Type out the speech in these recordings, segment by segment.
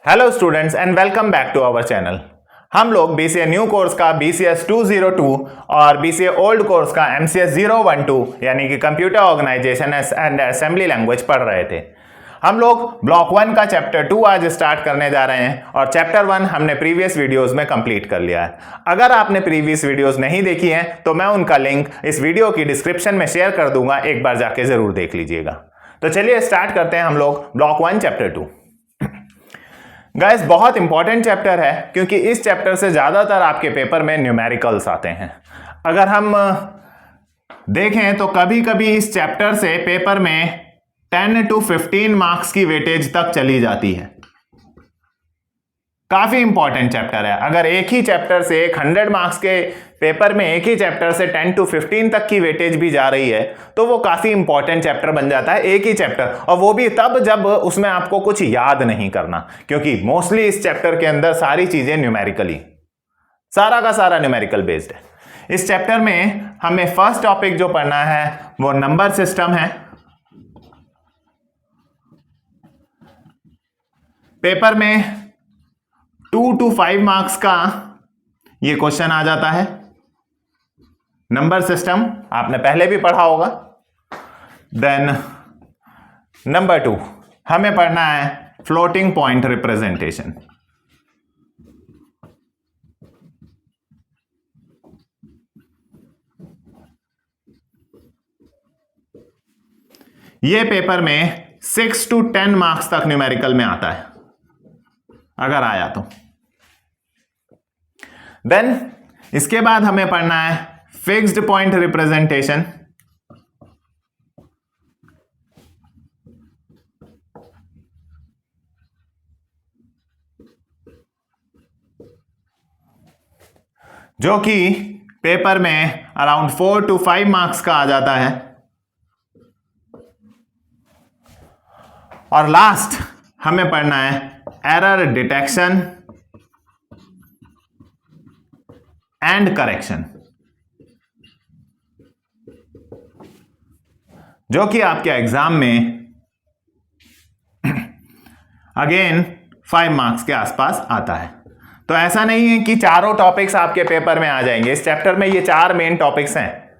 Hello students and welcome back to our channel. हम लोग BCA new course का BCS 202 और BCA ओल्ड कोर्स का MCS 012 यानी कि computer organisation and assembly language पढ़ रहे थे। हम लोग ब्लॉक 1 का चैप्टर 2 आज स्टार्ट करने जा रहे हैं और चैप्टर 1 हमने प्रीवियस वीडियोस में कंप्लीट कर लिया है। अगर आपने प्रीवियस वीडियोस नहीं देखी हैं तो मैं उनका लिंक इस वीडियो की डिस्क्रिप्शन में शेयर कर दूंगा, एक बार जाके जरूर देख लीजिएगा। तो चलिए स्टार्ट करते हैं हम लोग ब्लॉक 1 चैप्टर 2। गाइस बहुत इंपॉर्टेंट चैप्टर है क्योंकि इस चैप्टर से ज्यादातर आपके पेपर में न्यूमेरिकल्स आते हैं। अगर हम देखें तो कभी कभी इस चैप्टर से पेपर में 10 to 15 मार्क्स की वेटेज तक चली जाती है। काफी इंपॉर्टेंट चैप्टर है। अगर एक ही चैप्टर से 100 मार्क्स के पेपर में एक ही चैप्टर से 10 to 15 तक की वेटेज भी जा रही है तो वो काफी इंपॉर्टेंट चैप्टर बन जाता है, एक ही चैप्टर, और वो भी तब जब उसमें आपको कुछ याद नहीं करना, क्योंकि मोस्टली इस चैप्टर के अंदर सारी चीजें न्यूमेरिकली, सारा का सारा न्यूमेरिकल बेस्ड है। इस चैप्टर में हमें फर्स्ट टॉपिक जो पढ़ना है वो नंबर सिस्टम है। पेपर में 2 to 5 मार्क्स का ये क्वेश्चन आ जाता है। नंबर सिस्टम आपने पहले भी पढ़ा होगा। देन नंबर 2 हमें पढ़ना है फ्लोटिंग पॉइंट रिप्रेजेंटेशन। ये पेपर में 6 to 10 मार्क्स तक न्यूमेरिकल में आता है अगर आया तो। देन इसके बाद हमें पढ़ना है फिक्स्ड पॉइंट रिप्रेजेंटेशन। जो कि पेपर में अराउंड 4 to 5 मार्क्स का आ जाता है। और लास्ट हमें पढ़ना है एरर डिटेक्शन एंड करेक्शन, जो कि आपके एग्जाम में अगेन 5 मार्क्स के आसपास आता है। तो ऐसा नहीं है कि चारों टॉपिक्स आपके पेपर में आ जाएंगे। इस चैप्टर में ये 4 मेन टॉपिक्स हैं,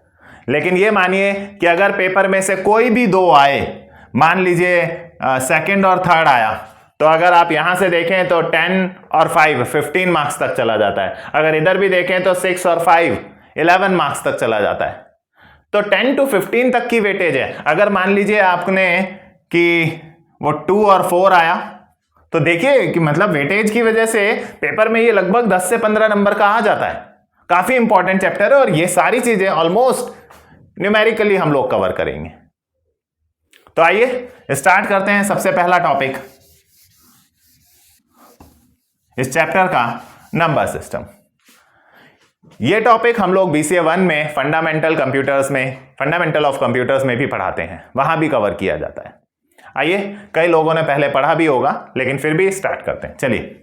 लेकिन ये मानिए कि अगर पेपर में से कोई भी 2 आए, मान लीजिए सेकंड और थर्ड आया, तो अगर आप यहां से देखें तो 10 और 5 15 मार्क्स तक चला जाता है। अगर इधर भी देखें तो 6 और 5 11 मार्क्स तक चला जाता है। तो 10 to 15 तक की वेटेज है। अगर मान लीजिए आपने कि वो 2 और 4 आया, तो देखिए कि मतलब वेटेज की वजह से पेपर में ये लगभग 10 से 15 नंबर का आ जाता है। काफी इंपॉर्टेंट चैप्टर है और ये सारी चीजें ऑलमोस्ट न्यूमेरिकली हम लोग कवर करेंगे। तो आइए स्टार्ट करते हैं। सबसे पहला टॉपिक इस चैप्टर का नंबर सिस्टम। ये टॉपिक हम लोग BCA 1 में फंडामेंटल ऑफ कंप्यूटर्स में भी पढ़ाते हैं, वहां भी कवर किया जाता है। आइए, कई लोगों ने पहले पढ़ा भी होगा, लेकिन फिर भी स्टार्ट करते हैं। चलिए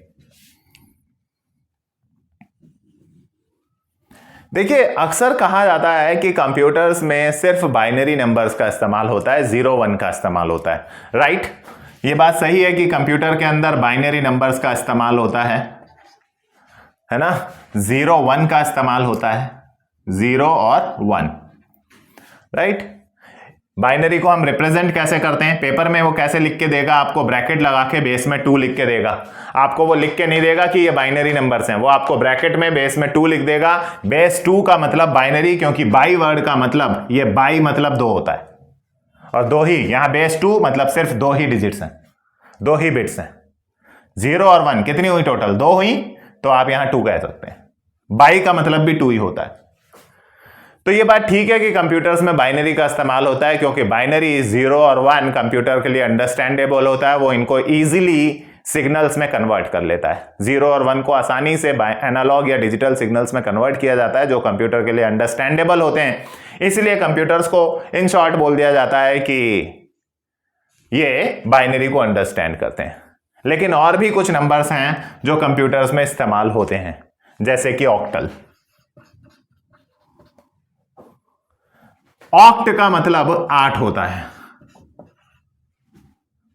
देखिए, अक्सर कहा जाता है कि कंप्यूटर्स में सिर्फ बाइनरी नंबर्स का इस्तेमाल होता है, 0-1 का इस्तेमाल होता है। राइट, ये बात सही है कि कंप्यूटर के अंदर बाइनरी नंबर्स का इस्तेमाल होता है ना। 0-1 का इस्तेमाल होता है, 0 और 1। राइट, बाइनरी को हम रिप्रेजेंट कैसे करते हैं? पेपर में वो कैसे लिख के देगा आपको? ब्रैकेट लगा के बेस में 2 लिख के देगा। आपको वो लिख के नहीं देगा कि ये बाइनरी नंबर्स हैं, वो आपको ब्रैकेट में बेस में 2 लिख देगा। बेस 2 का मतलब बाइनरी, क्योंकि बाई वर्ड का मतलब, ये बाई मतलब 2 होता है, और 2 ही, यहां बेस 2 मतलब सिर्फ 2 ही डिजिट्स हैं, 2 ही बिट्स हैं। 0 और 1 कितनी हुई टोटल? 2 हुई, तो आप यहां 2 कह सकते हैं। बाई का मतलब भी 2 ही होता है। तो ये बात ठीक है कि कंप्यूटर्स में बाइनरी का इस्तेमाल होता है, क्योंकि बाइनरी 0 और 1 कंप्यूटर के लिए अंडरस्टैंडेबल होता है। वो इनको इजीली सिग्नल्स में कन्वर्ट कर लेता है। 0 और 1 को आसानी से एनालॉग या डिजिटल सिग्नल्स में कन्वर्ट किया जाता है, जो कंप्यूटर के लिए अंडरस्टैंडेबल होते हैं। इसलिए कंप्यूटर्स को इन शॉर्ट बोल दिया जाता है कि ये बाइनरी को अंडरस्टैंड करते हैं। लेकिन और भी कुछ नंबर्स हैं जो कंप्यूटर्स में इस्तेमाल होते हैं, जैसे कि ऑक्टल। ऑक्ट का मतलब 8 होता है,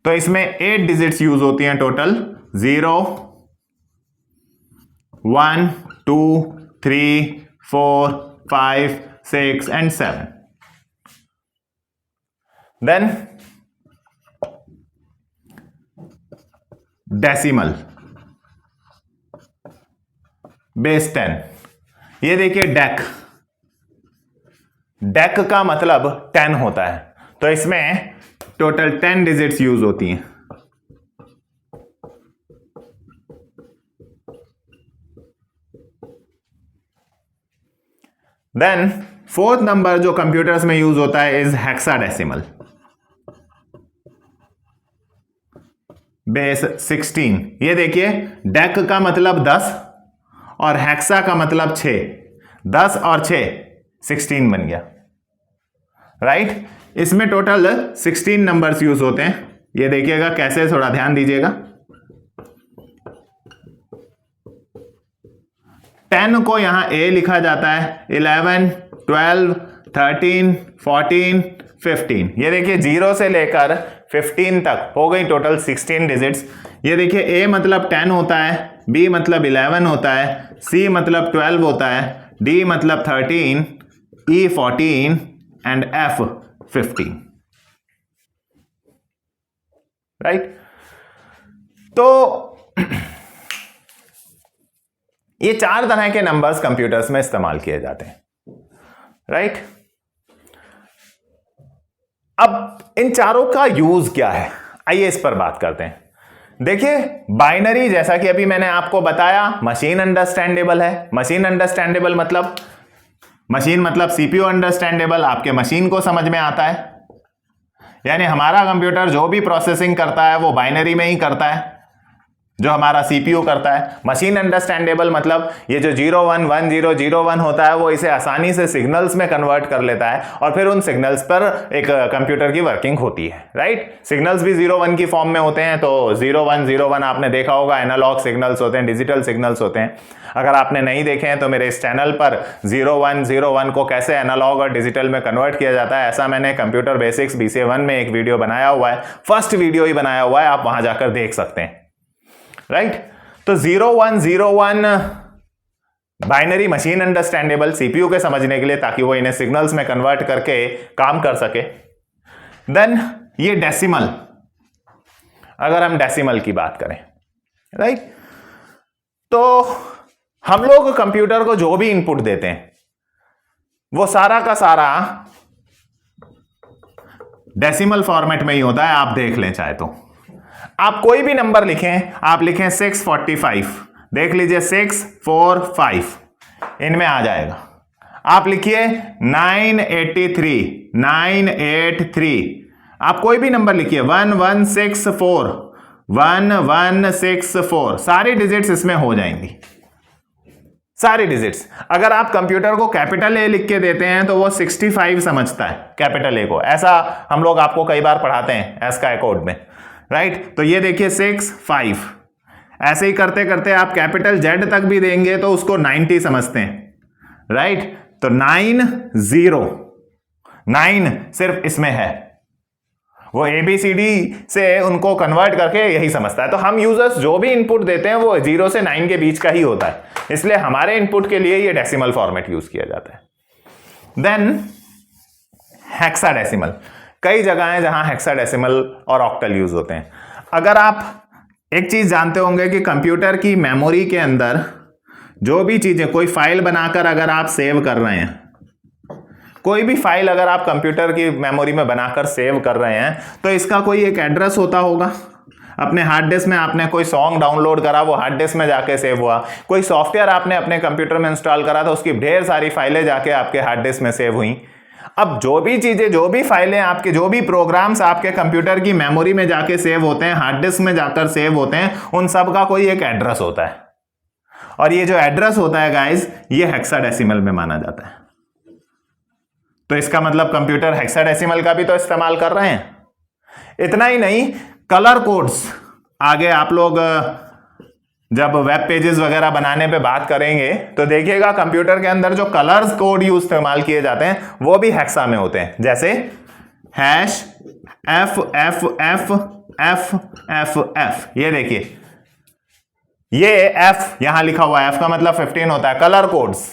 तो इसमें 8 डिजिट्स यूज होती हैं total, 0 1 2 3 4 5 6 and 7. Then decimal base 10. ये देखिए डेक का मतलब 10 होता है, तो इसमें टोटल 10 डिजिट्स यूज होती हैं. देन फोर्थ नंबर जो कंप्यूटर्स में यूज होता है इज हेक्साडेसिमल बेस 16. ये देखिए डेक का मतलब 10 और हेक्सा का मतलब 6. 10 और 6 16 बन गया, राइट. इसमें टोटल 16 नंबर्स यूज होते हैं. ये देखिएगा कैसे, थोड़ा ध्यान दीजिएगा. 10 को यहां ए लिखा जाता है, 11 12 13 14 15. ये देखिए 0 से लेकर 15 तक हो गई टोटल 16 डिजिट्स. ये देखिए ए मतलब 10 होता है, बी मतलब 11 होता है, सी मतलब 12 होता है, डी मतलब 13, ई 14 एंड एफ 15, राइट. तो ये 4 तरह के नंबर्स कंप्यूटर्स में इस्तेमाल किए जाते हैं, राइट. अब इन चारों का यूज क्या है, आइए इस पर बात करते हैं. देखिए बाइनरी, जैसा कि अभी मैंने आपको बताया, मशीन अंडरस्टैंडेबल है. मशीन अंडरस्टैंडेबल मतलब मशीन मतलब सीपीयू अंडरस्टैंडेबल, आपके मशीन को समझ में आता है. यानी हमारा कंप्यूटर जो भी प्रोसेसिंग करता है वो बाइनरी में ही करता है, जो हमारा सीपीयू करता है. मशीन अंडरस्टैंडेबल मतलब ये जो 011001 होता है वो इसे आसानी से सिग्नल्स में कन्वर्ट कर लेता है और फिर उन सिग्नल्स पर एक कंप्यूटर की वर्किंग होती है, राइट. सिग्नल्स भी 01 की फॉर्म में होते हैं, तो 0101 आपने देखा होगा, एनालॉग सिग्नल्स होते हैं, डिजिटल सिग्नल्स होते हैं. अगर आपने नहीं देखे हैं तो मेरे इस चैनल पर 0101 को कैसे एनालॉग और डिजिटल में कन्वर्ट किया जाता है, ऐसा मैंने कंप्यूटर बेसिक्स BCA 1 में एक वीडियो बनाया हुआ है. फर्स्ट वीडियो ही बनाया हुआ है, आप वहां जाकर देख सकते हैं, राइट. तो 0101 बाइनरी मशीन अंडरस्टैंडेबल सीपीयू के समझने के लिए, ताकि वो इन्हें सिग्नल्स में कन्वर्ट करके काम कर सके. देन ये डेसिमल, अगर हम डेसिमल की बात करें, राइट, तो हम लोग कंप्यूटर को जो भी इनपुट देते हैं वो सारा का सारा डेसिमल फॉर्मेट में ही होता है. आप देख लें चाहे तो, आप कोई भी नंबर लिखें, आप लिखें 645, देख लीजिए 645 इनमें आ जाएगा. आप लिखिए 983, आप कोई भी नंबर लिखिए 1164, सारी डिजिट्स इसमें हो जाएंगी, सारी डिजिट्स. अगर आप कंप्यूटर को कैपिटल ए लिख के देते हैं तो वो 65 समझता है कैपिटल ए को. ऐसा हम लोग आपको कई बार पढ़ाते हैं एस्काई कोड में, राइट. तो ये देखिए 65. ऐसे ही करते करते आप कैपिटल जेड तक भी देंगे तो उसको 90 समझते हैं, राइट. तो 9 सिर्फ इसमें है, वो ABCD से उनको कन्वर्ट करके यही समझता है. तो हम यूजर्स जो भी इनपुट देते हैं वो 0 से 9 के बीच का ही होता है, इसलिए हमारे इनपुट के लिए ये डेसिमल फॉर्मेट यूज किया जाता है. देन हेक्साडेसिमल, कई जगह हैं जहां हेक्साडेसिमल और ऑक्टल यूज होते हैं. अगर आप एक चीज जानते होंगे कि कंप्यूटर की मेमोरी के अंदर जो भी चीजें, कोई फाइल बनाकर अगर आप सेव कर रहे हैं, कोई भी फाइल अगर आप कंप्यूटर की मेमोरी में बनाकर सेव कर रहे हैं तो इसका कोई एक एड्रेस होता होगा. अपने हार्ड डिस्क में आपने कोई सॉन्ग डाउनलोड करा, वो हार्ड डिस्क में जाके सेव हुआ. कोई सॉफ्टवेयर आपने अपने कंप्यूटर में इंस्टॉल करा था, उसकी ढेर सारी फाइलें जाके आपके हार्ड डिस्क में सेव हुई. अब जो भी चीजें, जो भी फाइलें आपके, जो भी प्रोग्राम्स आपके कंप्यूटर की मेमोरी में जाके सेव होते हैं, हार्ड डिस्क में जाकर सेव होते हैं, उन सब का कोई एक एड्रेस होता है. और ये जो एड्रेस होता है गाइस, ये हेक्साडेसिमल में माना जाता है. तो इसका मतलब कंप्यूटर हेक्साडेसिमल का भी तो इस्तेमाल कर रहे हैं. इतना ही नहीं, कलर कोड्स, आगे आप लोग जब वेब पेजेस वगैरह बनाने पे बात करेंगे तो देखिएगा कंप्यूटर के अंदर जो कलर्स कोड यूज इस्तेमाल किए जाते हैं वो भी हेक्सा में होते हैं. जैसे #FFFFFF, ये देखिए ये F यहां लिखा हुआ है, F का मतलब 15 होता है। कलर कोड्स,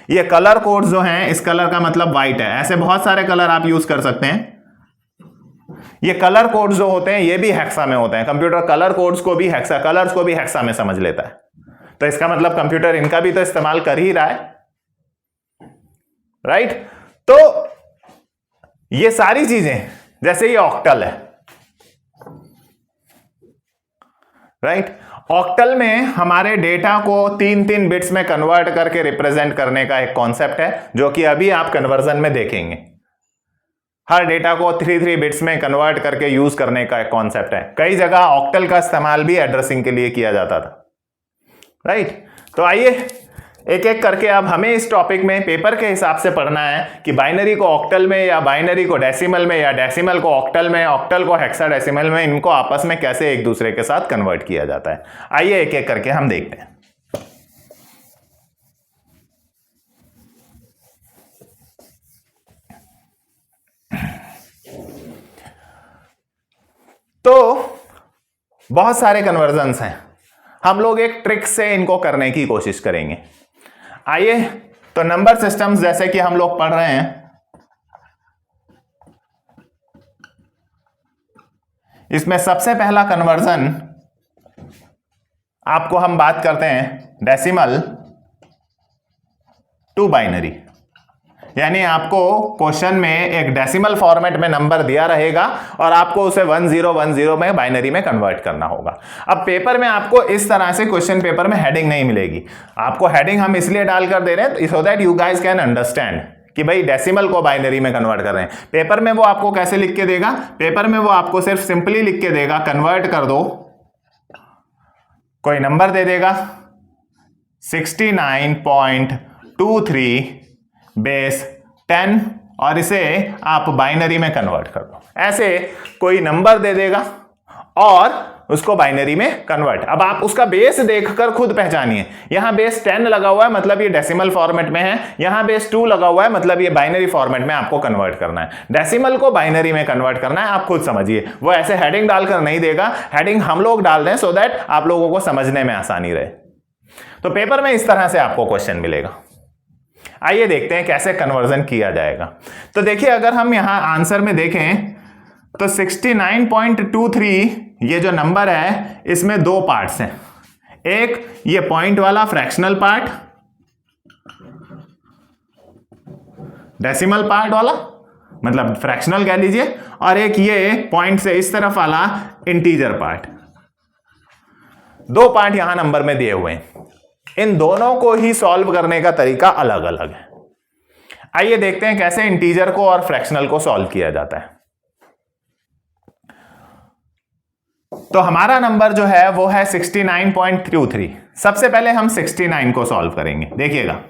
ये कलर कोड्स जो हैं, इस कलर का मतलब व्हाइट है, ऐसे बहुत सारे कलर आप यूज कर सकते हैं। ये कलर कोड्स जो होते हैं ये भी हेक्सा में होते हैं। कंप्यूटर कलर कोड्स को भी हेक्सा, कलर्स को भी हेक्सा में समझ लेता है, तो इसका मतलब कंप्यूटर इनका भी तो इस्तेमाल कर ही रहा है, राइट। तो ये सारी चीजें, जैसे ये ऑक्टल है, राइट। ऑक्टल में हमारे डेटा को 3-3 बिट्स में कन्वर्ट करके रिप्रेजेंट करने का एक कॉन्सेप्ट है, जो कि अभी आप कन्वर्जन में देखेंगे। हर डेटा को 3-3 बिट्स में कन्वर्ट करके यूज करने का एक कॉन्सेप्ट है। कई जगह ऑक्टल का इस्तेमाल भी एड्रेसिंग के लिए किया जाता था, राइट। तो आइए एक एक करके अब हमें इस टॉपिक में पेपर के हिसाब से पढ़ना है कि बाइनरी को ऑक्टल में या बाइनरी को डेसिमल में या डेसिमल को ऑक्टल में, ऑक्टल को हेक्साडेसिमल में, इनको आपस में कैसे एक दूसरे के साथ कन्वर्ट किया जाता है। आइए एक एक करके हम देखते हैं। तो बहुत सारे कन्वर्जन्स हैं, हम लोग एक ट्रिक से इनको करने की कोशिश करेंगे। आइए, तो नंबर सिस्टम्स जैसे कि हम लोग पढ़ रहे हैं, इसमें सबसे पहला कन्वर्जन आपको हम बात करते हैं डेसिमल टू बाइनरी। यानी आपको क्वेश्चन में एक डेसिमल फॉर्मेट में नंबर दिया रहेगा और आपको उसे 1010 में बाइनरी में कन्वर्ट करना होगा। अब पेपर में आपको इस तरह से क्वेश्चन पेपर में हेडिंग नहीं मिलेगी। आपको हेडिंग हम इसलिए डालकर दे रहे हैं so that you guys can understand कि भाई डेसिमल को बाइनरी में कन्वर्ट कर रहे हैं। पेपर में वो आपको कैसे लिख के देगा? पेपर में वो आपको सिर्फ सिंपली लिख के देगा कन्वर्ट कर दो, कोई नंबर दे देगा 69.23 बेस 10 और इसे आप बाइनरी में कन्वर्ट कर दो। ऐसे कोई नंबर दे देगा और उसको बाइनरी में कन्वर्ट। अब आप उसका बेस देखकर खुद पहचानिए, यहां बेस 10 लगा हुआ है मतलब ये डेसिमल फॉर्मेट में है, यहां बेस 2 लगा हुआ है मतलब ये बाइनरी फॉर्मेट में आपको कन्वर्ट करना है। डेसिमल को बाइनरी में कन्वर्ट करना है, आप खुद समझिए। वो ऐसे हेडिंग डालकर नहीं देगा, हेडिंग हम लोग डाल दें सो दैट आप लोगों को समझने में आसानी रहे। तो पेपर में इस तरह से आपको क्वेश्चन मिलेगा। आइए देखते हैं कैसे कन्वर्जन किया जाएगा। तो देखिए, अगर हम यहां आंसर में देखें तो 69.23 ये जो नंबर है इसमें दो पार्ट्स हैं। एक ये पॉइंट वाला फ्रैक्शनल पार्ट, डेसिमल पार्ट वाला मतलब फ्रैक्शनल कह लीजिए, और एक ये पॉइंट से इस तरफ वाला इंटीजर पार्ट। दो पार्ट यहां नंबर में दिए हुए हैं। इन दोनों को ही सॉल्व करने का तरीका अलग अलग है। आइए देखते हैं कैसे इंटीजर को और फ्रैक्शनल को सॉल्व किया जाता है। तो हमारा नंबर जो है वो है 69.23। सबसे पहले हम 69 को सॉल्व करेंगे। देखिएगा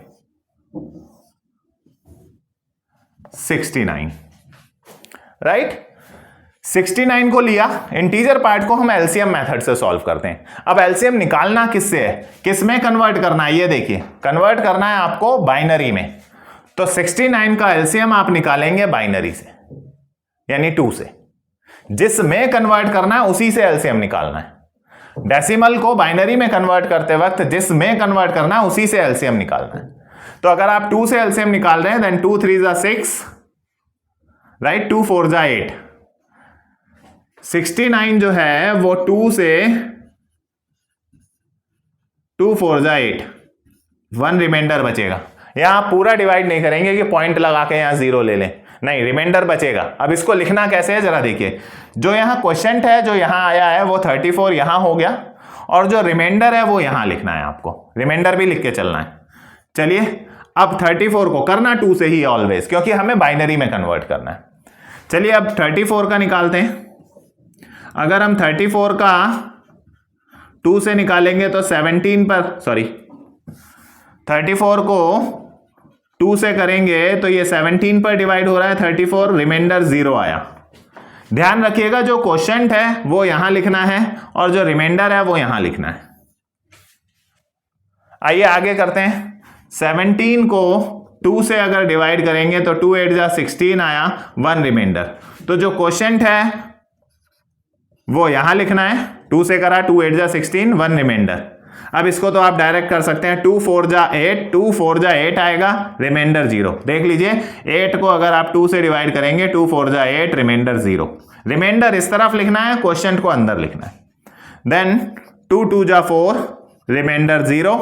69, राइट। 69 को लिया, इंटीजर पार्ट को हम एलसीएम मेथड से सॉल्व करते हैं। अब एलसीएम निकालना किससे है, किस में कन्वर्ट करना है? ये देखिए, कन्वर्ट करना है आपको बाइनरी में। तो 69 का एलसीएम आप निकालेंगे बाइनरी से, यानी 2 से। जिस में कन्वर्ट करना है उसी से एलसीएम निकालना है। डेसिमल को बाइनरी में कन्वर्ट करते वक्त जिस में कन्वर्ट करना है उसी से एलसीएम निकालना है। तो अगर आप 2 से एलसीएम निकाल रहे हैं देन 2 3 जा 6, राइट, 2 4 जा 8। 69 जो है वो 2 से 2 4 जा 8, 1 रिमाइंडर बचेगा। यहां आप पूरा डिवाइड नहीं करेंगे कि पॉइंट लगा के यहां 0 ले लें, नहीं, रिमाइंडर बचेगा। अब इसको लिखना कैसे है जरा देखिए। जो यहां क्वेश्चन है जो यहां आया है वो 34 यहां हो गया, और जो रिमाइंडर है वो यहां लिखना है। आपको रिमाइंडर भी लिख के चलना है। चलिए, अब 34 को करना 2 से ही ऑलवेज, क्योंकि हमें बाइनरी में कन्वर्ट करना है। चलिए अब 34 का निकालते हैं। अगर हम 34 का 2 से निकालेंगे तो 17 पर, सॉरी, 34 को 2 से करेंगे तो ये 17 पर डिवाइड हो रहा है 34, रिमाइंडर 0 आया। ध्यान रखिएगा जो क्वोशंट है वो यहां लिखना है और जो रिमाइंडर है वो यहां लिखना है। आइए आगे करते हैं। 17 को 2 से अगर डिवाइड करेंगे तो 2 8 जा 16 आया, 1 रिमाइंडर। तो जो क्वोशंट है वो यहां लिखना है। 2 से करा, 2 8 जा 16, 1 रिमाइंडर। अब इसको तो आप डायरेक्ट कर सकते हैं, 2 4 जा 8, 2 4 जा 8 आएगा, रिमाइंडर 0। देख लीजिए 8 को अगर आप 2 से डिवाइड करेंगे, 2 4 जा 8, रिमाइंडर 0। रिमाइंडर इस तरफ लिखना है, क्वोशिएंट को अंदर लिखना है। देन 2 2 जा 4, रिमाइंडर 0,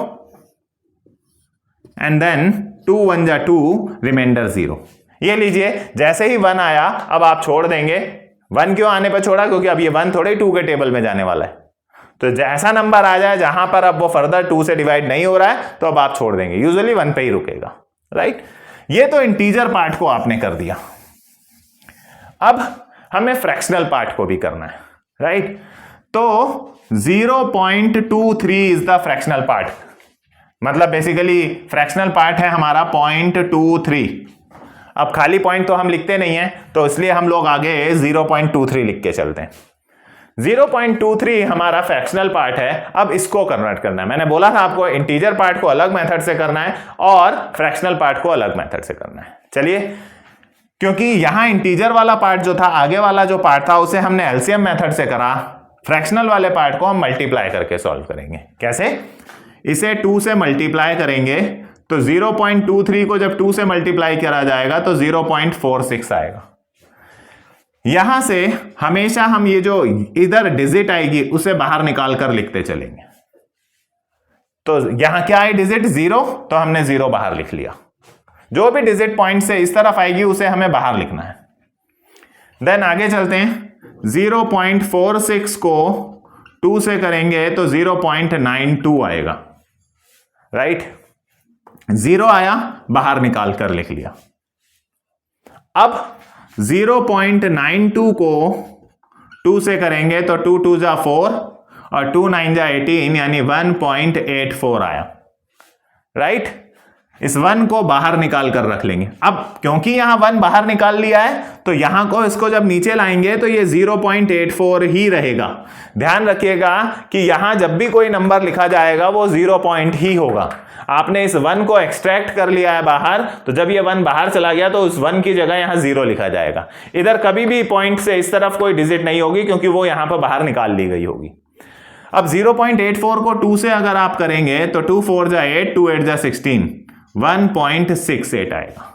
एंड देन 2 1 जा 2, रिमाइंडर 0। ये लीजिए जैसे ही 1 आया अब आप छोड़ देंगे। 1 क्यों आने पर छोड़ा? क्योंकि अब ये 1 थोड़े 2 के टेबल में जाने वाला है। तो जैसा नंबर आ जाए जहां पर अब वो फर्दर 2 से डिवाइड नहीं हो रहा है तो अब आप छोड़ देंगे, यूजुअली 1 पे ही रुकेगा, राइट। ये तो इंटीजर पार्ट को आपने कर दिया। अब हमें फ्रैक्शनल पार्ट को भी करना है, राइट। तो 0.23 इज द फ्रैक्शनल पार्ट, मतलब बेसिकली फ्रैक्शनल पार्ट है हमारा 0.23। अब खाली पॉइंट तो हम लिखते नहीं है, तो इसलिए हम लोग आगे 0.23 लिख के चलते हैं। 0.23 हमारा फ्रैक्शनल पार्ट है। अब इसको कन्वर्ट करना है। मैंने बोला था आपको इंटीजर पार्ट को अलग मेथड से करना है और फ्रैक्शनल पार्ट को अलग मेथड से करना है। चलिए, क्योंकि यहां इंटीजर वाला पार्ट जो था, आगे वाला जो पार्ट था, उसे हमने एलसीएम मेथड से करा। फ्रैक्शनल वाले पार्ट को हम मल्टीप्लाई करके सॉल्व करेंगे। कैसे? इसे 2 से मल्टीप्लाई करेंगे तो 0.23 को जब 2 से मल्टीप्लाई करा जाएगा तो 0.46 आएगा। यहां से हमेशा हम ये जो इधर डिजिट आएगी उसे बाहर निकाल कर लिखते चलेंगे। तो यहां क्या है डिजिट? 0, तो हमने 0 बाहर लिख लिया। जो भी डिजिट पॉइंट से इस तरफ आएगी उसे हमें बाहर लिखना है। देन आगे चलते हैं। 0.46 को 2 से करेंगे तो 0.92 आएगा, राइट। 0 आया, बाहर निकाल कर लिख लिया। अब 0.92 को 2 से करेंगे तो 2 2 जा 4 और 2 9 जा 18, यानी 1.84 आया, राइट। इस 1 को बाहर निकाल कर रख लेंगे। अब क्योंकि यहां 1 बाहर निकाल लिया है तो यहां को इसको जब नीचे लाएंगे तो ये 0.84 ही रहेगा। ध्यान रखिएगा कि यहां जब भी कोई नंबर लिखा जाएगा वो 0 पॉइंट ही होगा। आपने इस 1 को एक्सट्रैक्ट कर लिया है बाहर, तो जब ये 1 बाहर चला गया तो उस 1 की जगह यहां 0 लिखा जाएगा। इधर कभी भी पॉइंट से इस तरफ कोई डिजिट नहीं होगी क्योंकि वो यहां पर बाहर निकाल ली गई होगी। अब 0.84 को 2 से अगर आप करेंगे तो 2 4 जा 8, 2 8 जा 16, 1.68 आएगा।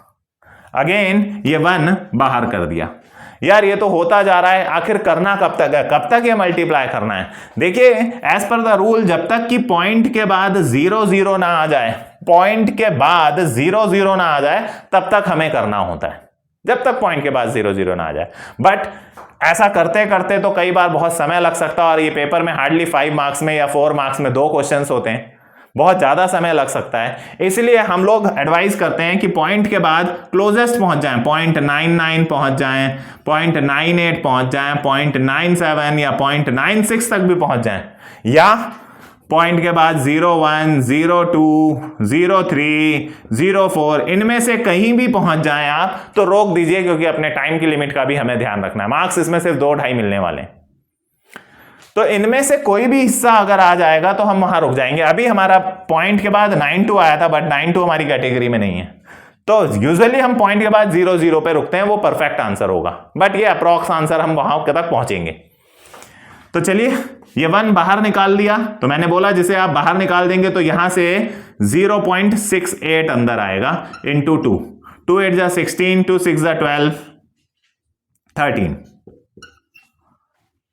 अगेन ये 1 बाहर कर दिया। यार ये तो होता जा रहा है, आखिर करना कब तक है? कब तक ये मल्टीप्लाई करना है? देखिए, एज पर द रूल जब तक कि पॉइंट के बाद 0 0 ना आ जाए, पॉइंट के बाद 0 0 ना आ जाए, तब तक हमें करना होता है। जब तक पॉइंट के बाद 0 0 ना आ जाए। बट ऐसा करते करते तो कई बार बहुत समय लग सकता है और ये पेपर में हार्डली 5 मार्क्स में या 4 मार्क्स में 2 क्वेश्चंस होते हैं, बहुत ज्यादा समय लग सकता है। इसलिए हम लोग एडवाइस करते हैं कि पॉइंट के बाद क्लोजेस्ट पहुंच जाएं, 0.99 पहुंच जाएं, 0.98 पहुंच जाएं, 0.97 या 0.96 तक भी पहुंच जाएं, या पॉइंट के बाद 01, 02, 03, 04 इनमें से कहीं भी पहुंच जाएं आप तो रोक दीजिए, क्योंकि अपने टाइम की लिमिट का भी हमें ध्यान रखना है। मार्क्स इसमें सिर्फ 2-2.5 मिलने वाले हैं, तो इनमें से कोई भी हिस्सा अगर आ जाएगा तो हम वहां रुक जाएंगे। अभी हमारा पॉइंट के बाद 92 आया था, बट 92 हमारी कैटेगरी में नहीं है, तो यूजुअली हम पॉइंट के बाद 0 0 पे रुकते हैं, वो परफेक्ट आंसर होगा। बट ये अप्रॉक्स आंसर हम वहां तक पहुंचेंगे। तो चलिए, ये 1 बाहर निकाल दिया, तो मैंने बोला जिसे आप बाहर निकाल देंगे तो यहां से 0.68 अंदर आएगा इंटू 2, 2 8 जा 16, 2 6 जा 12, 13,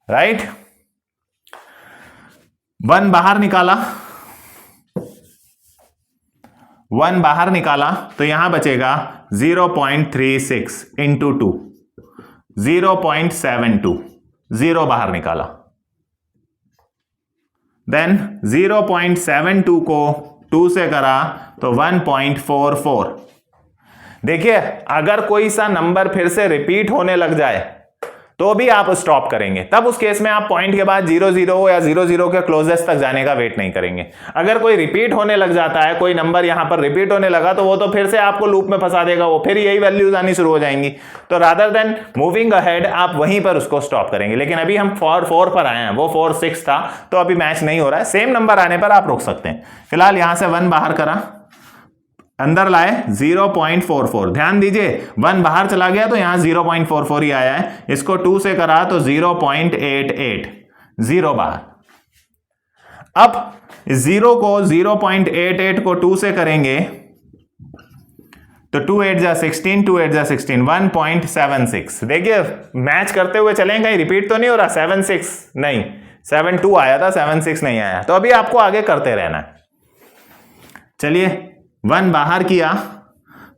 राइट। 1 बाहर निकाला, 1 बाहर निकाला तो यहां बचेगा 0.36 इंटू 2, 0.72, 0 बाहर निकाला। देन 0.72 को 2 से करा तो 1.44। देखिए, अगर कोई सा नंबर फिर से रिपीट होने लग जाए तो भी आप स्टॉप करेंगे। तब उस केस में आप पॉइंट के बाद 0 0 या 0 0 के क्लोजेस्ट तक जाने का वेट नहीं करेंगे। अगर कोई रिपीट होने लग जाता है, कोई नंबर यहां पर रिपीट होने लगा, तो वो तो फिर से आपको लूप में फंसा देगा, वो फिर यही वैल्यूज आनी शुरू हो जाएंगी। तो रादर देन मूविंग अहेड आप वहीं पर उसको स्टॉप करेंगे। लेकिन अभी हम 4 पर आए हैं, वो 4 6 था, तो अभी मैच नहीं हो रहा है। सेम नंबर आने पर आप रुक सकते हैं। फिलहाल यहां से 1 बाहर करा, अंदर लाए 0.44। ध्यान दीजिए, 1 बाहर चला गया तो यहां 0.44 ही आया है। इसको 2 से करा तो 0.88, 0 बाहर। अब 0.88 को 2 से करेंगे तो 2 8 जा 16, 2 8 जा 16, 1.76। देखिए मैच करते हुए चलें, कहीं रिपीट तो नहीं हो रहा। 7.6 नहीं, 7.2 आया था, 7.6 नहीं आया। तो अभी आपको आगे करते रहना है। चलिए 1 बाहर किया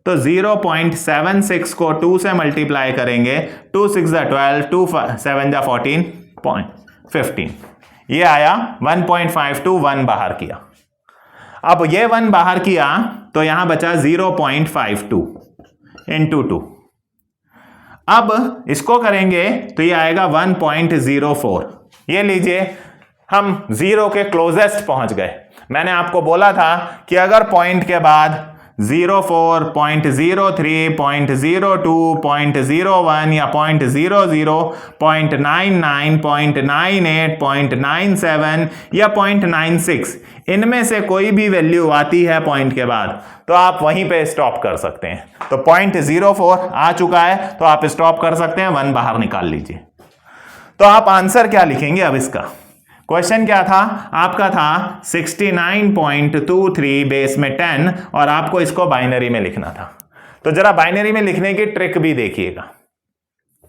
तो 0.76 को 2 से मल्टीप्लाई करेंगे, 2 6 जा 12, 2 7 जा 14.15, ये आया 1.52। 1 बाहर किया, अब ये 1 बाहर किया तो यहां बचा 0.52 इंटू 2। अब इसको करेंगे तो ये आएगा 1.04। ये लीजिए हम 0 के क्लोजेस्ट पहुंच गए। मैंने आपको बोला था कि अगर पॉइंट के बाद 04, 0.03, 0.02, 0.01 या 0.00, 0.99, 0.98, 0.97 या 0.96 इनमें से कोई भी वैल्यू आती है पॉइंट के बाद तो आप वहीं पे स्टॉप कर सकते हैं। तो 0.04 आ चुका है तो आप स्टॉप कर सकते हैं, 1 बाहर निकाल लीजिए। तो आप आंसर क्या लिखेंगे? अब इसका क्वेश्चन क्या था आपका? था 69.23 बेस में 10 और आपको इसको बाइनरी में लिखना था। तो जरा बाइनरी में लिखने की ट्रिक भी देखिएगा।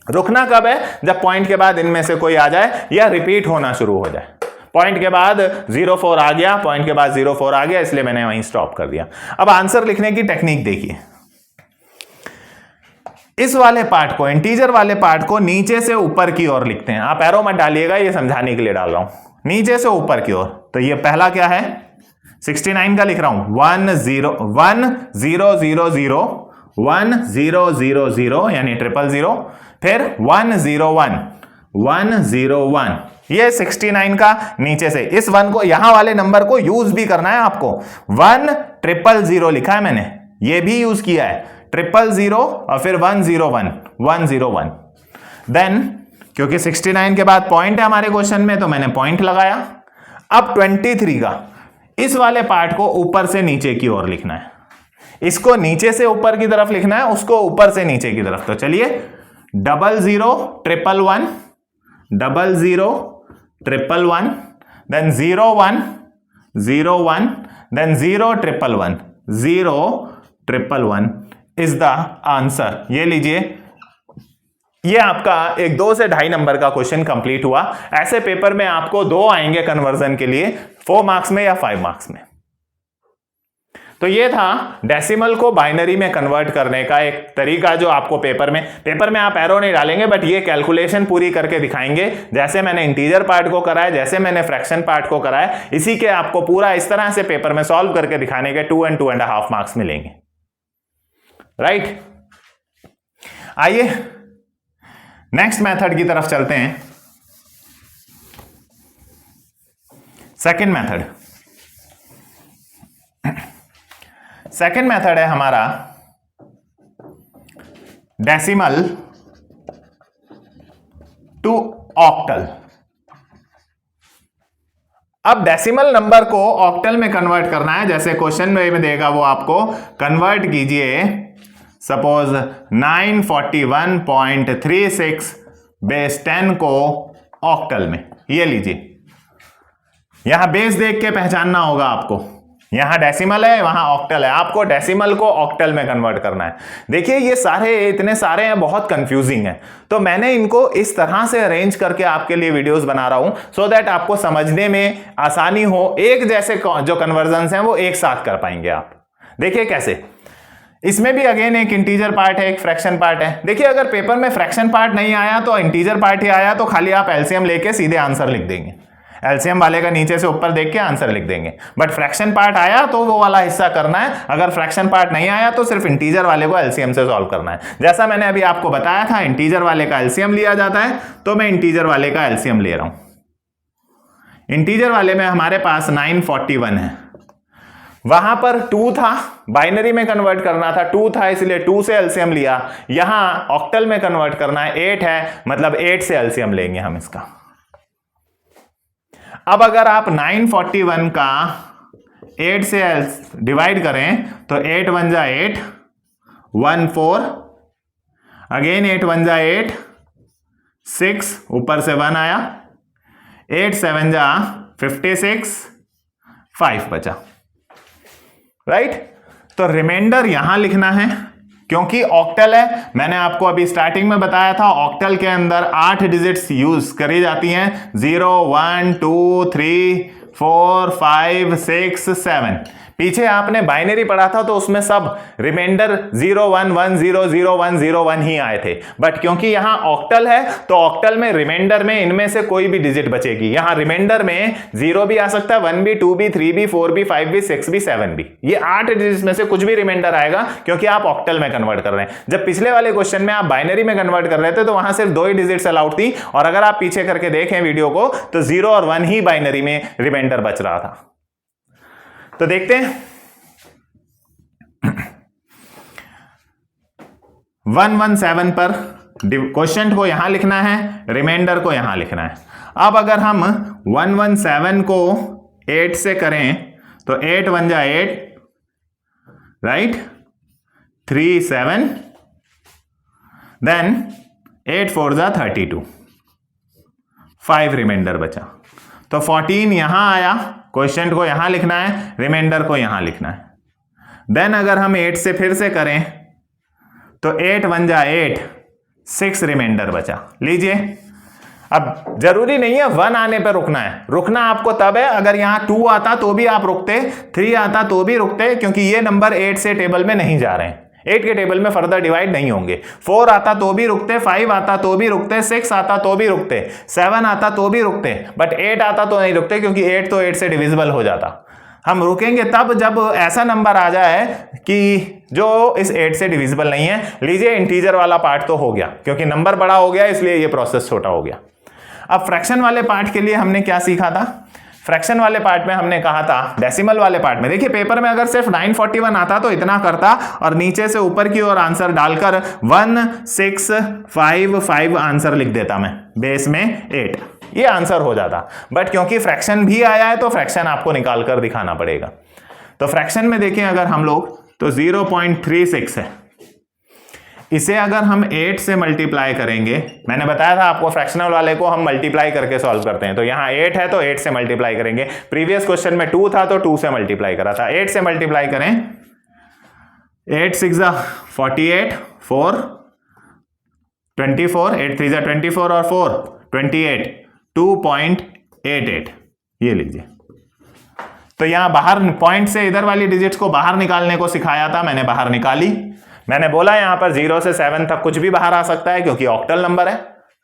रुकना कब है? जब पॉइंट के बाद इनमें से कोई आ जाए या रिपीट होना शुरू हो जाए। पॉइंट के बाद 04 आ गया, पॉइंट के बाद 04 आ गया, इसलिए मैंने वहीं स्टॉप कर दिया। अब आंसर लिखने की टेक्निक देखिए। इस वाले पार्ट को, इंटीजर वाले पार्ट को नीचे से ऊपर की ओर लिखते हैं। आप एरो मत डालिएगा, ये समझाने के लिए डाल रहा हूं, नीचे से ऊपर की ओर। तो ये पहला क्या है? 69 का लिख रहा हूं, 1 0 1 0 0 0 1 0 0 0 यानी 000, फिर 1 0 1 1 0 1। ये 69 का नीचे से, इस 1 को, यहां वाले नंबर को यूज भी करना है आपको। 1 000 लिखा है मैंने, ये भी यूज किया है, 000 और फिर 101 101। देन क्योंकि 69 के बाद पॉइंट है हमारे क्वेश्चन में तो मैंने पॉइंट लगाया। अब 23 का इस वाले पार्ट को ऊपर से नीचे की ओर लिखना है, इसको नीचे से ऊपर की तरफ लिखना है, उसको ऊपर से नीचे की तरफ। तो चलिए 00 111 00 111, then 01 01, then 0 111 0 111 is the answer. ये लीजिए, ये आपका एक 2 से 2.5 नंबर का क्वेश्चन कंप्लीट हुआ। ऐसे पेपर में आपको 2 आएंगे कन्वर्जन के लिए, 4 मार्क्स में या 5 मार्क्स में। तो ये था डेसिमल को बाइनरी में कन्वर्ट करने का एक तरीका, जो आपको पेपर में आप एरो नहीं डालेंगे, बट ये कैलकुलेशन पूरी करके दिखाएंगे। जैसे मैंने इंटीजर पार्ट को कराया, जैसे मैंने फ्रैक्शन पार्ट को कराया, इसी के आपको पूरा इस तरह से पेपर में सॉल्व करके दिखाने के 2 and 2.5 मार्क्स मिलेंगे। राइट, आइए नेक्स्ट मेथड की तरफ चलते हैं। सेकंड मेथड है हमारा डेसिमल टू ऑक्टल। अब डेसिमल नंबर को ऑक्टल में कन्वर्ट करना है। जैसे क्वेश्चन में देगा वो आपको कन्वर्ट कीजिए, सपोज 941.36 बेस 10 को ऑक्टल में। ये लीजिए, यहां बेस देख के पहचानना होगा आपको, यहां डेसिमल है वहां ऑक्टल है, आपको डेसिमल को ऑक्टल में कन्वर्ट करना है। देखिए ये इतने सारे हैं, बहुत कंफ्यूजिंग है, तो मैंने इनको इस तरह से अरेंज करके आपके लिए वीडियोस बना रहा हूं सो दैट आपको समझने में आसानी हो। एक जैसे जो कन्वर्जन हैं वो एक साथ कर पाएंगे आप। देखिए कैसे, इसमें भी अगेन एक इंटीजर पार्ट है, एक फ्रैक्शन पार्ट है। देखिए अगर पेपर में फ्रैक्शन पार्ट नहीं आया तो इंटीजर पार्ट ही आया तो खाली आप एलसीएम लेके सीधे आंसर लिख देंगे, एलसीएम वाले का नीचे से ऊपर देख के आंसर लिख देंगे। बट फ्रैक्शन पार्ट आया तो वो वाला हिस्सा करना है, अगर फ्रैक्शन पार्ट नहीं आया तो सिर्फ इंटीजर वाले को एलसीएम से सॉल्व करना है। जैसा मैंने अभी आपको बताया था, इंटीजर वाले का एलसीएम लिया जाता है, तो मैं इंटीजर वाले का एलसीएम ले रहा हूं। इंटीजर वाले में हमारे पास 941 है, वहां पर 2 था, बाइनरी में कन्वर्ट करना था, 2 था इसलिए 2 से एलसीएम लिया। यहां ऑक्टल में कन्वर्ट करना है, 8 है मतलब 8 से एलसीएम लेंगे हम इसका। अब अगर आप 941 का 8 से डिवाइड करें तो 8 1 जा 8 1 4, अगेन 8 1 जा 8 6, ऊपर से 1 आया, 8 7 जा 56, 5 बचा, राइट। तो रिमाइंडर यहां लिखना है क्योंकि ऑक्टल है। मैंने आपको अभी स्टार्टिंग में बताया था ऑक्टल के अंदर 8 डिजिट्स यूज करी जाती हैं, 0 1 2 3 4 5 6 7। पीछे आपने बाइनरी पढ़ा था तो उसमें सब रिमाइंडर 0 1 1 0 0 1 0 1 ही आए थे, बट क्योंकि यहां ऑक्टल है तो ऑक्टल में रिमाइंडर में इनमें से कोई भी डिजिट बचेगी। यहां रिमाइंडर में 0 भी आ सकता है, 1 भी, 2 भी, 3 भी, 4 भी, 5 भी, 6 भी, 7 भी। ये 8 डिजिट्स में से कुछ भी रिमाइंडर आएगा क्योंकि आप ऑक्टल में कन्वर्ट कर रहे हैं। जब पिछले वाले क्वेश्चन में आप बाइनरी में कन्वर्ट कर रहे थे तो वहां सिर्फ 2 ही डिजिट्स अलाउड थी, और अगर आप पीछे करके देखें वीडियो को तो 0 और 1 ही बाइनरी में रिमाइंडर बच रहा था। तो देखते हैं 117 पर क्वेश्चन को यहां लिखना है, रिमाइंडर को यहां लिखना है। अब अगर हम 117 को 8 से करें तो 8 1 जा 8, राइट, 3 7, देन 8 4 जा 32, 5 रिमाइंडर बचा। तो 14 यहां आया, क्वेश्चन को यहां लिखना है, रिमाइंडर को यहां लिखना है। देन अगर हम 8 से फिर से करें तो 8 1 जा 8, 6 रिमाइंडर बचा। लीजिए, अब जरूरी नहीं है 1 आने पर रुकना है, रुकना आपको तब है अगर यहां 2 आता तो भी आप रुकते, 3 आता तो भी रुकते, क्योंकि ये नंबर 8 से टेबल में नहीं जा रहे हैं, 8 के टेबल में फर्दर डिवाइड नहीं होंगे। 4 आता तो भी रुकते, 5 आता तो भी रुकते, 6 आता तो भी रुकते, 7 आता तो भी रुकते, बट 8 आता तो नहीं रुकते क्योंकि 8 तो 8 से डिविजिबल हो जाता। हम रुकेंगे तब जब ऐसा नंबर आ जाए कि जो इस 8 से डिविजिबल नहीं है। लीजिए, इंटीजर वाला पार्ट तो हो गया, क्योंकि नंबर बड़ा हो गया इसलिए ये प्रोसेस छोटा हो गया। अब फ्रैक्शन वाले पार्ट के लिए हमने क्या सीखा था? फ्रैक्शन वाले पार्ट में हमने कहा था, डेसिमल वाले पार्ट में देखिए, पेपर में अगर सिर्फ 941 आता तो इतना करता और नीचे से ऊपर की ओर आंसर डालकर 1655 आंसर लिख देता मैं, बेस में 8, ये आंसर हो जाता। बट क्योंकि फ्रैक्शन भी आया है तो फ्रैक्शन आपको निकाल कर दिखाना पड़ेगा। तो फ्रैक्शन में देखें अगर हम लोग तो 0.36 है, इसे अगर हम 8 से मल्टीप्लाई करेंगे, मैंने बताया था आपको फ्रैक्शनल वाले को हम मल्टीप्लाई करके सॉल्व करते हैं, तो यहां 8 है तो 8 से मल्टीप्लाई करेंगे। प्रीवियस क्वेश्चन में 2 था तो 2 से मल्टीप्लाई करा था, 8 से मल्टीप्लाई करें, 8 6 जा 48, 4 24, 8 3 जा 24 और 4 28, 2.88, ये लीजिए। तो यहां बाहर पॉइंट से इधर वाली डिजिट्स को बाहर निकालने को सिखाया था, मैंने बाहर निकाली। मैंने बोला यहां पर 0 से 7 तक कुछ भी बाहर आ सकता है क्योंकि ऑक्टल नंबर है,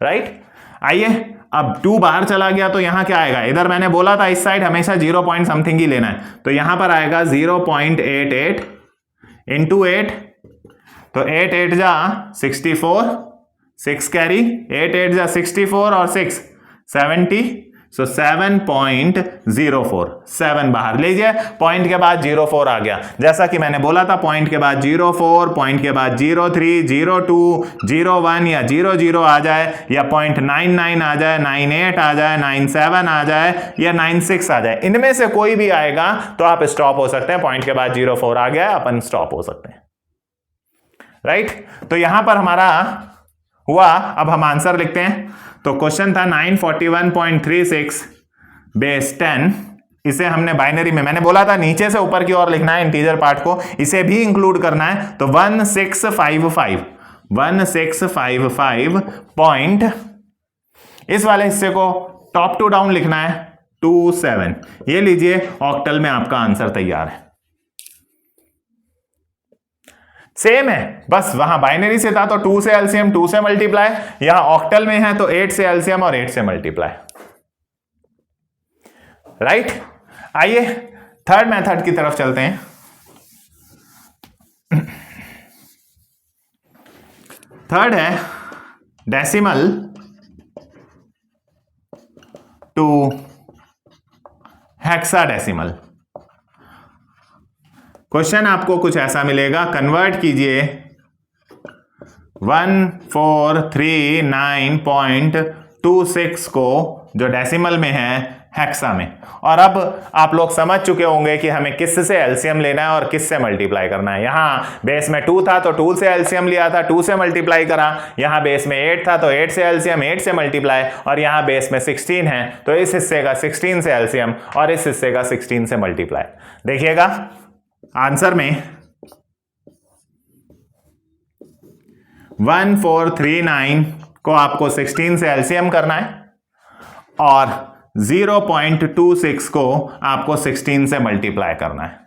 राइट। आइए, अब 2 बाहर चला गया तो यहां क्या आएगा? इधर मैंने बोला था इस साइड हमेशा 0 पॉइंट समथिंग ही लेना है, तो यहां पर आएगा 0.88 इंटू 8, तो 8 8 जा 64, 6 कैरी, 8 8 जा 64 और 6 70, सो 7.04, 7 बाहर लीजिए, पॉइंट के बाद 04 आ गया। जैसा कि मैंने बोला था, पॉइंट के बाद 04, पॉइंट के बाद 03, 02, 01 या 00 आ जाए, या 0.99 आ जाए, 98 आ जाए, 97 आ जाए, या 96 आ जाए, इनमें से कोई भी आएगा तो आप स्टॉप हो सकते हैं। पॉइंट के बाद 04 आ गया, अपन स्टॉप हो सकते हैं, राइट। तो यहां पर हमारा हुआ, अब हम आंसर लिखते हैं। तो क्वेश्चन था 941.36 बेस 10, इसे हमने बाइनरी में, मैंने बोला था नीचे से ऊपर की ओर लिखना है इंटीजर पार्ट को, इसे भी इंक्लूड करना है, तो 1655 पॉइंट, इस वाले हिस्से को टॉप टू डाउन लिखना है 27। ये लीजिए, ऑक्टल में आपका आंसर तैयार है। सेम है, बस वहां बाइनरी से था तो 2 से एलसीएम, 2 से मल्टीप्लाई, यहां ऑक्टल में है तो 8 से एलसीएम और 8 से मल्टीप्लाई, राइट। आइए थर्ड मेथड की तरफ चलते हैं। थर्ड है डेसिमल टू हेक्साडेसिमल। क्वेश्चन आपको कुछ ऐसा मिलेगा, कन्वर्ट कीजिए 1439.26 को जो डेसिमल में है हेक्सा में। और अब आप लोग समझ चुके होंगे कि हमें किससे एलसीएम लेना है और किससे मल्टीप्लाई करना है। यहां बेस में 2 था तो 2 से एलसीएम लिया था, 2 से मल्टीप्लाई करा। यहां बेस में 8 था तो 8 से एलसीएम, 8 से मल्टीप्लाई। और यहां बेस में 16 है तो इस हिस्से का 16 से एलसीएम और इस हिस्से का 16 से मल्टीप्लाई। देखिएगा आंसर में 1439 को आपको 16 से एलसीएम करना है और 0.26 को आपको 16 से मल्टीप्लाई करना है।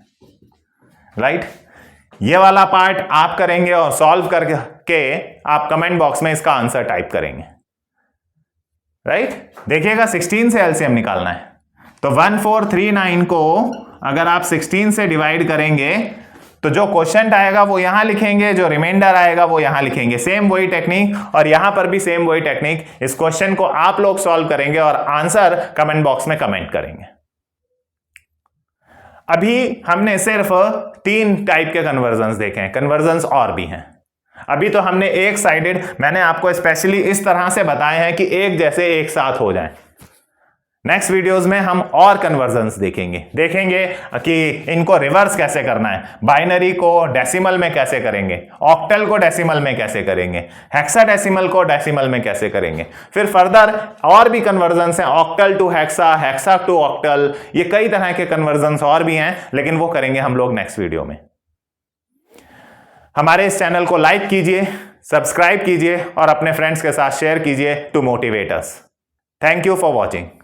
राइट, ये वाला पार्ट आप करेंगे और सॉल्व करके आप कमेंट बॉक्स में इसका आंसर टाइप करेंगे। राइट, देखिएगा 16 से एलसीएम निकालना है तो 1439 को अगर आप 16 से डिवाइड करेंगे तो जो क्वेश्चन आएगा वो यहां लिखेंगे, जो रिमाइंडर आएगा वो यहां लिखेंगे। सेम वही टेक्निक और यहां पर भी सेम वही टेक्निक। इस क्वेश्चन को आप लोग सॉल्व करेंगे और आंसर कमेंट बॉक्स में कमेंट करेंगे। अभी हमने सिर्फ 3 टाइप के कन्वर्जन्स देखे हैं, कन्वर्जन्स और भी हैं। अभी तो हमने एक साइडेड, मैंने आपको स्पेशली इस तरह से बताए हैं कि एक जैसे एक साथ हो जाएं। नेक्स्ट वीडियोस में हम और कन्वर्जन्स देखेंगे कि इनको रिवर्स कैसे करना है, बाइनरी को डेसिमल में कैसे करेंगे, ऑक्टल को डेसिमल में कैसे करेंगे, हेक्साडेसिमल को डेसिमल में कैसे करेंगे। फिर फर्दर और भी कन्वर्जन्स हैं, octal to hexa, hexa to octal, ये कई तरह के कन्वर्जन्स और भी हैं, लेकिन वो करेंगे हम लोग नेक्स्ट वीडियो में। हमारे इस चैनल को लाइक कीजिए, सब्सक्राइब कीजिए और अपने फ्रेंड्स के साथ शेयर कीजिए to motivate us. Thank you for watching.